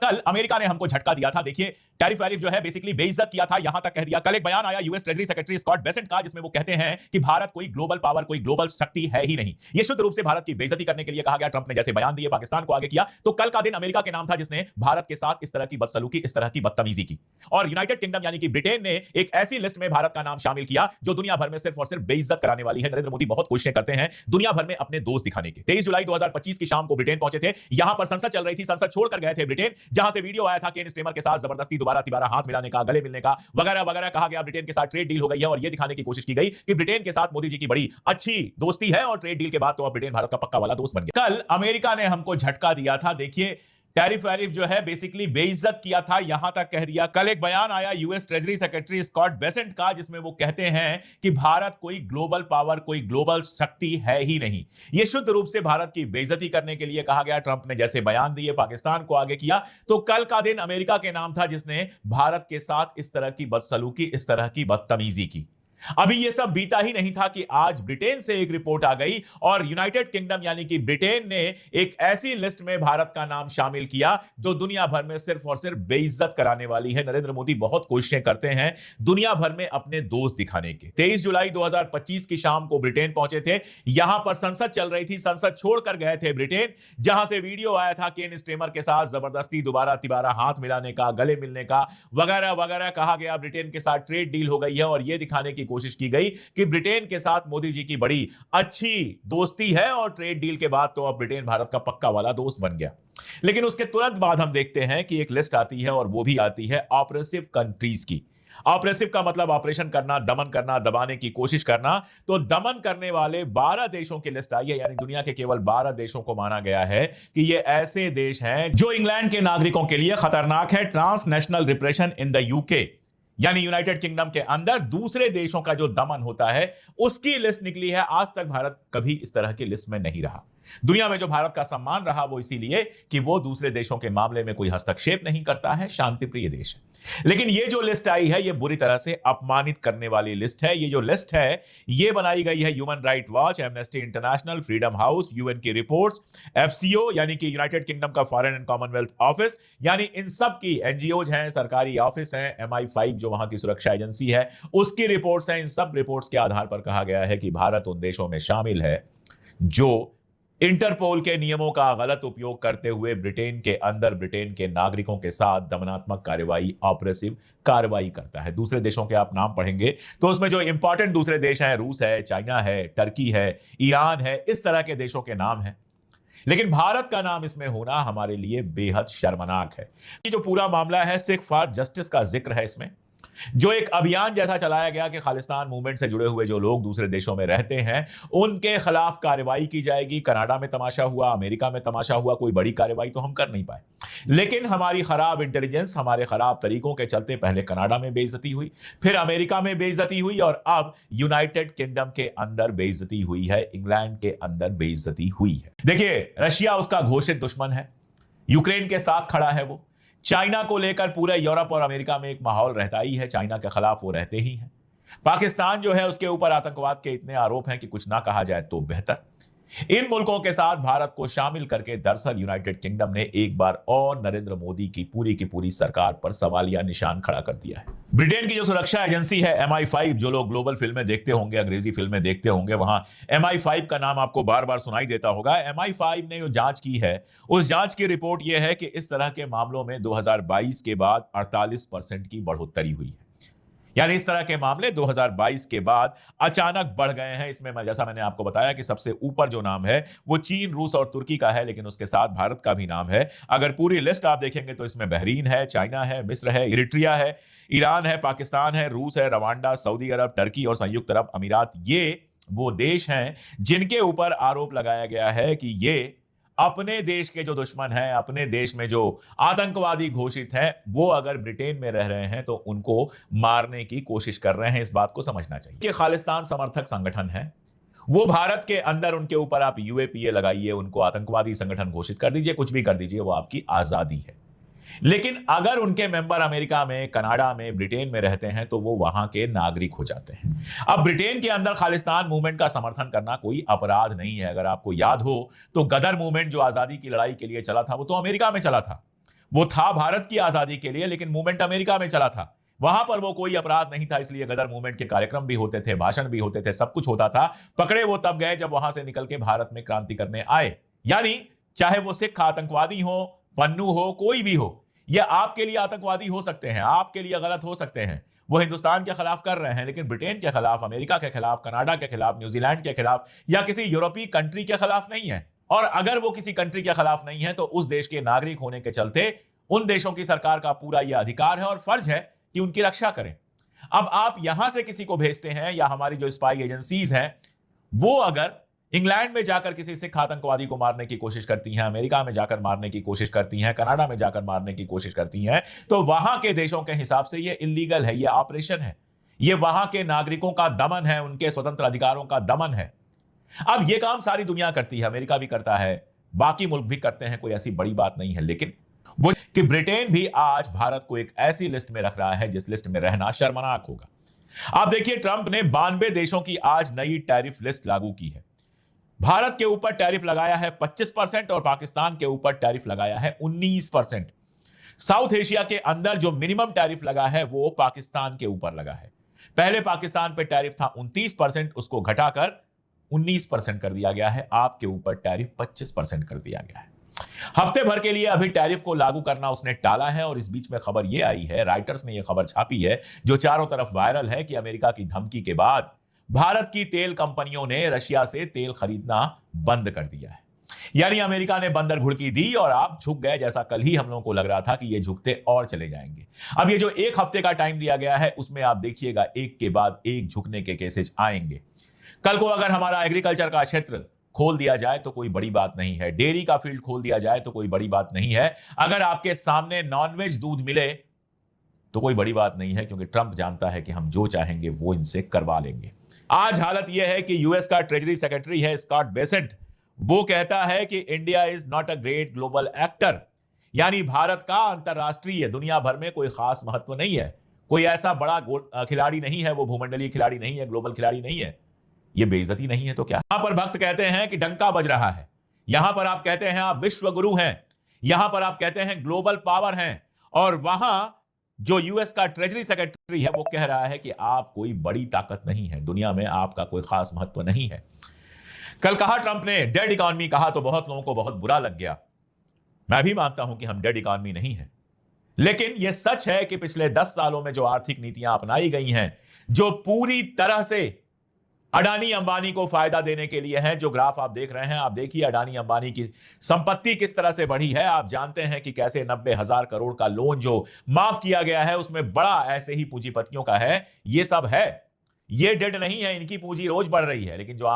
कल अमेरिका ने हमको झटका दिया था। देखिए, टैरिफ वैरिफ जो है बेसिकली बेइज्जत किया था, यहां तक कह दिया। कल एक बयान आया US treasury secretary Scott Bessent का, जिसमें वो कहते हैं कि भारत कोई ग्लोबल पावर, कोई ग्लोबल शक्ति है ही नहीं। ये शुद्ध रूप से भारत की बेइज्जती करने के लिए कहा गया। ट्रंप ने जैसे बयान दिए, पाकिस्तान को आगे किया, तो कल का दिन अमेरिका के नाम था जिसने भारत के साथ इस तरह की बदसलूकी, इस तरह की बदतमीजी की। और यूनाइटेड किंगडम यानी कि ब्रिटेन ने एक ऐसी लिस्ट में भारत का नाम शामिल किया जो दुनिया भर में सिर्फ और सिर्फ बेइज्जत कराने वाली है। नरेंद्र मोदी बहुत कोशिशें करते हैं दुनिया भर में अपने दोस्त दिखाने की। 23 जुलाई 2025 की शाम को ब्रिटेन पहुंचे थे। यहां पर संसद चल रही थी, संसद छोड़कर गए थे ब्रिटेन, जहां से वीडियो आया था केन स्टेमर के साथ जबरदस्ती दोबारा तिबारा हाथ मिलाने का, गले मिलने का, वगैरह वगैरह। कहा गया ब्रिटेन के साथ ट्रेड डील हो गई है और यह दिखाने की कोशिश की गई कि ब्रिटेन के साथ मोदी जी की बड़ी अच्छी दोस्ती है और ट्रेड डील के बाद तो अब ब्रिटेन भारत का पक्का वाला दोस्त बन गया। कल अमेरिका ने हमको झटका दिया था। देखिए, टैरिफ वैरिफ जो है बेसिकली बेइज्जत किया था, यहां तक कह दिया। कल एक बयान आया US treasury secretary Scott Bessent का, जिसमें वो कहते हैं कि भारत कोई ग्लोबल पावर, कोई ग्लोबल शक्ति है ही नहीं। यह शुद्ध रूप से भारत की बेइज्जती करने के लिए कहा गया। ट्रंप ने जैसे बयान दिए, पाकिस्तान को आगे किया, तो कल का दिन अमेरिका के नाम था जिसने भारत के साथ इस तरह की बदसलूकी, इस तरह की बदतमीजी की। अभी यह सब बीता ही नहीं था कि आज ब्रिटेन से एक रिपोर्ट आ गई और यूनाइटेड किंगडम यानी कि ब्रिटेन ने एक ऐसी लिस्ट में भारत का नाम शामिल किया जो दुनिया भर में सिर्फ और सिर्फ बेइज्जत कराने वाली है। नरेंद्र मोदी बहुत कोशिशें करते हैं दुनिया भर में अपने दोस्त दिखाने के। 23 जुलाई 2025 की शाम को ब्रिटेन पहुंचे थे। यहां पर संसद चल रही थी, संसद छोड़कर गए थे ब्रिटेन, जहां से वीडियो आया था केन स्टेमर के साथ जबरदस्ती दोबारा तिबारा हाथ मिलाने का, गले मिलने का, वगैरह वगैरह। कहा गया ब्रिटेन के साथ ट्रेड डील हो गई है और यह दिखाने की कोशिश की गई कि ब्रिटेन के साथ मोदी जी की बड़ी अच्छी दोस्ती है और ट्रेड डील के बाद तो अब ब्रिटेन भारत का पक्का वाला दोस्त बन गया। लेकिन उसके तुरंत बाद हम देखते हैं कि एक लिस्ट आती है और वो भी आती है ऑपरेसिव कंट्रीज की। ऑपरेसिव का मतलब ऑपरेशन करना, दमन करना, दबाने की कोशिश करना। तो दमन करने वाले 12 देशों की लिस्ट आई है, यानी दुनिया के केवल 12 देशों को माना गया है कि ये ऐसे देश हैं जो इंग्लैंड के नागरिकों के लिए खतरनाक है। Transnational repression in the UK, यानी यूनाइटेड किंगडम के अंदर दूसरे देशों का जो दमन होता है उसकी लिस्ट निकली है। आज तक भारत कभी इस तरह की लिस्ट में नहीं रहा। दुनिया में जो भारत का सम्मान रहा वो इसीलिए कि वो दूसरे देशों के मामले में कोई हस्तक्षेप नहीं करता है, शांतिप्रिय देश है। लेकिन ये जो लिस्ट आई है ये बुरी तरह से अपमानित करने वाली लिस्ट है। ये जो लिस्ट है ये बनाई गई है human right watch, amnesty international, freedom house, UN की रिपोर्ट्स, एफसीओ यानी कि यूनाइटेड किंगडम का फॉरेन एंड कॉमनवेल्थ ऑफिस, यानी इन सब की एनजीओज हैं, सरकारी ऑफिस हैं, MI5 जो वहां की सुरक्षा एजेंसी है उसकी रिपोर्ट्स हैं। इन सब रिपोर्ट्स के आधार पर कहा गया है कि भारत उन देशों में शामिल है जो इंटरपोल के नियमों का गलत उपयोग करते हुए ब्रिटेन के अंदर ब्रिटेन के नागरिकों के साथ दमनात्मक कार्रवाई, ऑपरेसिव कार्रवाई करता है। दूसरे देशों के आप नाम पढ़ेंगे तो उसमें जो इंपॉर्टेंट दूसरे देश हैं, रूस है, चाइना है, टर्की है, ईरान है, इस तरह के देशों के नाम हैं। लेकिन भारत का नाम इसमें होना हमारे लिए बेहद शर्मनाक है। ये जो पूरा मामला है सिख फॉर जस्टिस का जिक्र है इसमें, जो एक अभियान जैसा चलाया गया कि खालिस्तान मूवमेंट से जुड़े हुए जो लोग दूसरे देशों में रहते हैं उनके खिलाफ कार्रवाई की जाएगी। कनाडा में तमाशा हुआ, अमेरिका में तमाशा हुआ, कोई बड़ी कार्रवाई तो हम कर नहीं पाए। लेकिन हमारी खराब इंटेलिजेंस, हमारे खराब तरीकों के चलते पहले कनाडा में बेइज्जती हुई, फिर अमेरिका में बेइज्जती हुई और अब यूनाइटेड किंगडम के अंदर बेइज्जती हुई है, इंग्लैंड के अंदर बेइज्जती हुई है। देखिए, रशिया उसका घोषित दुश्मन है, यूक्रेन के साथ खड़ा है वो। चाइना को लेकर पूरे यूरोप और अमेरिका में एक माहौल रहता ही है, चाइना के खिलाफ वो रहते ही हैं। पाकिस्तान जो है उसके ऊपर आतंकवाद के इतने आरोप हैं कि कुछ ना कहा जाए तो बेहतर। इन मुल्कों के साथ भारत को शामिल करके दरअसल यूनाइटेड किंगडम ने एक बार और नरेंद्र मोदी की पूरी सरकार पर सवालिया निशान खड़ा कर दिया है। ब्रिटेन की जो सुरक्षा एजेंसी है MI5, जो लोग ग्लोबल फिल्में देखते होंगे, अंग्रेजी फिल्में देखते होंगे, वहां MI5 का नाम आपको बार बार सुनाई देता होगा। MI5 ने जो जांच की है उस जांच की रिपोर्ट यह है कि इस तरह के मामलों में 2022 के बाद 48% की बढ़ोतरी हुई है। यानी इस तरह के मामले 2022 के बाद अचानक बढ़ गए हैं। इसमें जैसा मैंने आपको बताया कि सबसे ऊपर जो नाम है वो चीन, रूस और तुर्की का है, लेकिन उसके साथ भारत का भी नाम है। अगर पूरी लिस्ट आप देखेंगे तो इसमें बहरीन है, चाइना है, मिस्र है, इरिट्रिया है, ईरान है, पाकिस्तान है, रूस है, रवांडा, सऊदी अरब, टर्की और संयुक्त अरब अमीरात। ये वो देश हैं जिनके ऊपर आरोप लगाया गया है कि ये अपने देश के जो दुश्मन हैं, अपने देश में जो आतंकवादी घोषित हैं, वो अगर ब्रिटेन में रह रहे हैं तो उनको मारने की कोशिश कर रहे हैं। इस बात को समझना चाहिए कि खालिस्तान समर्थक संगठन है वो भारत के अंदर, उनके ऊपर आप UAPA लगाइए, उनको आतंकवादी संगठन घोषित कर दीजिए, कुछ भी कर दीजिए, वो आपकी आजादी है। लेकिन अगर उनके मेंबर अमेरिका में, कनाडा में, ब्रिटेन में रहते हैं तो वो वहां के नागरिक हो जाते हैं। अब ब्रिटेन के अंदर खालिस्तान मूवमेंट का समर्थन करना कोई अपराध नहीं है। अगर आपको याद हो तो गदर मूवमेंट जो आजादी की लड़ाई के लिए चला था वो तो अमेरिका में चला था। वो था भारत की आजादी के लिए, लेकिन मूवमेंट अमेरिका में चला था। वहां पर वो कोई अपराध नहीं था, इसलिए गदर मूवमेंट के कार्यक्रम भी होते थे, भाषण भी होते थे, सब कुछ होता था। पकड़े वो तब गए जब वहां से निकल के भारत में क्रांति करने आए। यानी चाहे वो सिख आतंकवादी हो, पन्नू हो, कोई भी हो, ये आपके लिए आतंकवादी हो सकते हैं, आपके लिए गलत हो सकते हैं। वो हिंदुस्तान के खिलाफ कर रहे हैं, लेकिन ब्रिटेन के खिलाफ, अमेरिका के खिलाफ, कनाडा के खिलाफ, न्यूजीलैंड के खिलाफ या किसी यूरोपीय कंट्री के खिलाफ नहीं है। और अगर वो किसी कंट्री के खिलाफ नहीं है तो उस देश के नागरिक होने के चलते उन देशों की सरकार का पूरा यह अधिकार है और फर्ज है कि उनकी रक्षा करें। अब आप यहां से किसी को भेजते हैं, या हमारी जो स्पाई एजेंसीज हैं वो अगर इंग्लैंड में जाकर किसी सिख आतंकवादी को मारने की कोशिश करती हैं, अमेरिका में जाकर मारने की कोशिश करती हैं, कनाडा में जाकर मारने की कोशिश करती हैं, तो वहां के देशों के हिसाब से यह इल्लीगल है, यह ऑपरेशन है, यह वहां के नागरिकों का दमन है, उनके स्वतंत्र अधिकारों का दमन है। अब यह काम सारी दुनिया करती है, अमेरिका भी करता है, बाकी मुल्क भी करते हैं, कोई ऐसी बड़ी बात नहीं है। लेकिन वो कि ब्रिटेन भी आज भारत को एक ऐसी लिस्ट में रख रहा है जिस लिस्ट में रहना शर्मनाक होगा। आप देखिए, ट्रंप ने 92 देशों की आज नई टैरिफ लिस्ट लागू की है। भारत के ऊपर टैरिफ लगाया है 25% और पाकिस्तान के ऊपर टैरिफ लगाया है 19%। साउथ एशिया के अंदर जो मिनिमम टैरिफ लगा है वो पाकिस्तान के ऊपर लगा है। पहले पाकिस्तान पे टैरिफ था 29%, उसको घटाकर 19% कर दिया गया है। आपके ऊपर टैरिफ 25% कर दिया गया है। हफ्ते भर के लिए अभी टैरिफ को लागू करना उसने टाला है, और इस बीच में खबर यह आई है, राइटर्स ने यह खबर छापी है जो चारों तरफ वायरल है, कि अमेरिका की धमकी के बाद भारत की तेल कंपनियों ने रशिया से तेल खरीदना बंद कर दिया है। यानी अमेरिका ने बंदर घुड़की दी और आप झुक गए, जैसा कल ही हम लोगों को लग रहा था कि ये झुकते और चले जाएंगे। अब ये जो एक हफ्ते का टाइम दिया गया है उसमें आप देखिएगा एक के बाद एक झुकने के केसेज आएंगे। कल को अगर हमारा एग्रीकल्चर का क्षेत्र खोल दिया जाए तो कोई बड़ी बात नहीं है, डेयरी का फील्ड खोल दिया जाए तो कोई बड़ी बात नहीं है, अगर आपके सामने नॉनवेज दूध मिले तो कोई बड़ी बात नहीं है, क्योंकि ट्रंप जानता है कि हम जो चाहेंगे वो इनसे करवा लेंगे। आज हालत यह है कि यूएस का ट्रेजरी सेक्रेटरी है स्कॉट बेसेंट, वो कहता है कि India is not a great global actor, यानी भारत का अंतरराष्ट्रीय दुनिया भर में कोई खास महत्व नहीं है, कोई ऐसा बड़ा खिलाड़ी नहीं है, वो भूमंडलीय खिलाड़ी नहीं है, ग्लोबल खिलाड़ी नहीं है। ये बेइज्जती नहीं है तो क्या? यहां पर भक्त कहते हैं कि डंका बज रहा है, यहां पर आप कहते हैं आप विश्व गुरु हैं, यहां पर आप कहते हैं ग्लोबल पावर हैं, और वहां जो यूएस का ट्रेजरी सेक्रेटरी है वो कह रहा है कि आप कोई बड़ी ताकत नहीं है, दुनिया में आपका कोई खास महत्व नहीं है। कल कहा ट्रंप ने डेड इकॉनमी, कहा तो बहुत लोगों को बहुत बुरा लग गया। मैं भी मानता हूं कि हम डेड इकॉनमी नहीं है, लेकिन यह सच है कि पिछले 10 सालों में जो आर्थिक नीतियां अपनाई गई हैं, जो पूरी तरह से अडानी अंबानी को फायदा देने के लिए है, जो ग्राफ आप देख रहे हैं, आप देखिए अडानी अंबानी की संपत्ति किस तरह से बढ़ी है। आप जानते हैं कि कैसे 90,000 करोड़ का लोन जो माफ किया गया है उसमें बड़ा ऐसे ही पूंजीपतियों का है। ये सब है, ये डेड नहीं है, इनकी पूंजी रोज बढ़ रही है। लेकिन जो